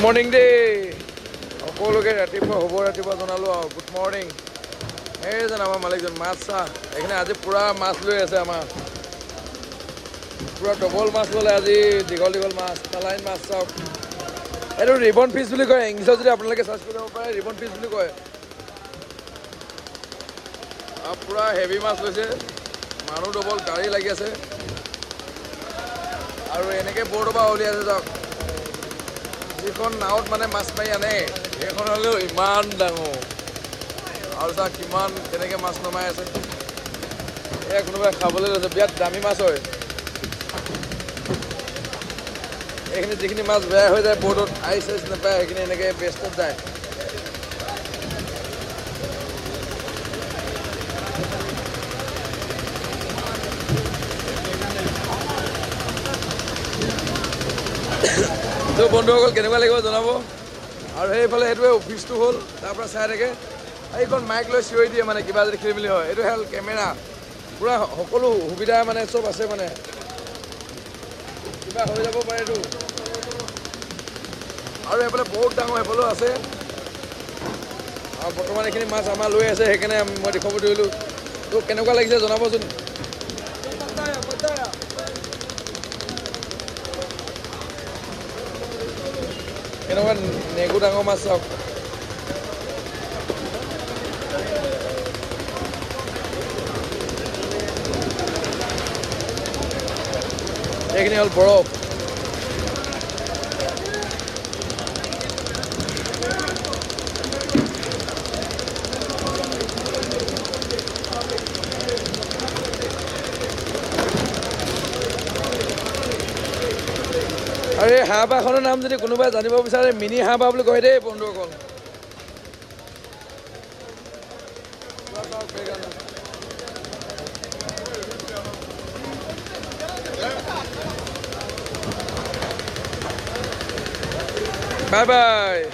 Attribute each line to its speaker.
Speaker 1: Morning দে সকলোকে ৰাতিপুৱা শুভ ৰাতিপুৱা জনালোঁ আৰু গুড মৰ্নিং। এইজন আমাৰ মালিকজন মাছ চাহ এইখিনি আজি পূৰা মাছ লৈ আছে। আমাৰ পূৰা ডবল মাছ ল'লে আজি, দীঘল দীঘল মাছ, চালাইন মাছ চাওক। এইটো ৰিবন ফিছ বুলি কয়, ইংলিছত যদি আপোনালোকে চাৰ্চ কৰিব পাৰে ৰিবন ফিছ বুলি কয়। আৰু পূৰা হেভি মাছ লৈছে, মানুহ ডবল, গাড়ী লাগি আছে আৰু এনেকৈ বৰ্ডৰ পৰা উলিয়াইছে যাওক। যিখন নাৱত মানে মাছ মাৰি আনে সেইখন হ'লেও ইমান ডাঙৰ, আৰু চাওক কিমান কেনেকৈ মাছ নমাই আছে। এয়া কোনোবাই খাবলৈ লৈছে, বিৰাট দামী মাছ হয়। এইখিনি যিখিনি মাছ বেয়া হৈ যায় বৰ্ডত আইচ চাইচ নাপায় সেইখিনি এনেকৈ বেষ্টত যায়। তো বন্ধুসকল কেনেকুৱা লাগিব জনাব। আৰু সেইফালে সেইটোৱে অফিচটো হ'ল, তাৰপৰা চাই থাকে। এইখন মাইক লৈ চিঞৰি দিয়ে মানে কিবা যদি খেলি মেলি হয়। এইটো হ'ল কেমেৰা, পূৰা সকলো সুবিধা মানে চব আছে, মানে কিবা হৈ যাব পাৰেতো। আৰু এইফালে বহুত ডাঙৰ সেইফালেও আছে। আৰু বৰ্তমান এইখিনি মাছ আমাৰ লৈ আছে, সেইকাৰণে মই দেখুৱাব ধৰিলোঁ। তো কেনেকুৱা লাগিছে জনাবচোন। কেনেকুৱা নেগু ডাঙৰ মাছ চাওক। এইখিনি হ'ল বৰফ। আৰু এই হাঁহ বাঁহখনৰ নাম যদি কোনোবাই জানিব বিচাৰে মিনি হাঁহ বাঁহ বুলি কয় দেই বন্ধুসকল। Bye bye.